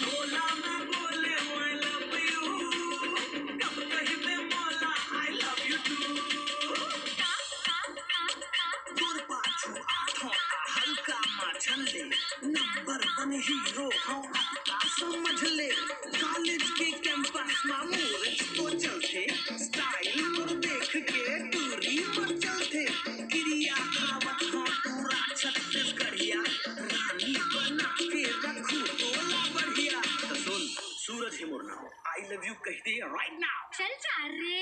बोला मैं बोले I love you, कब कहीं पे बोला I love you too। दूर पाछू आठों का हल्का मछले, नंबर 1 हीरो हूँ आपका समझ ले। कॉलेज के कैंपस में मूर्ख तो चलते, स्टाइल पर देख के दूरी पर चलते। क्रिया खावत हो पूरा छत्तीसगढ़िया, रानी बना के रखू तोला बढ़िया। तो सुन, सूरज ही मुड़ना हो, I love you कह दे right now। चल चार रे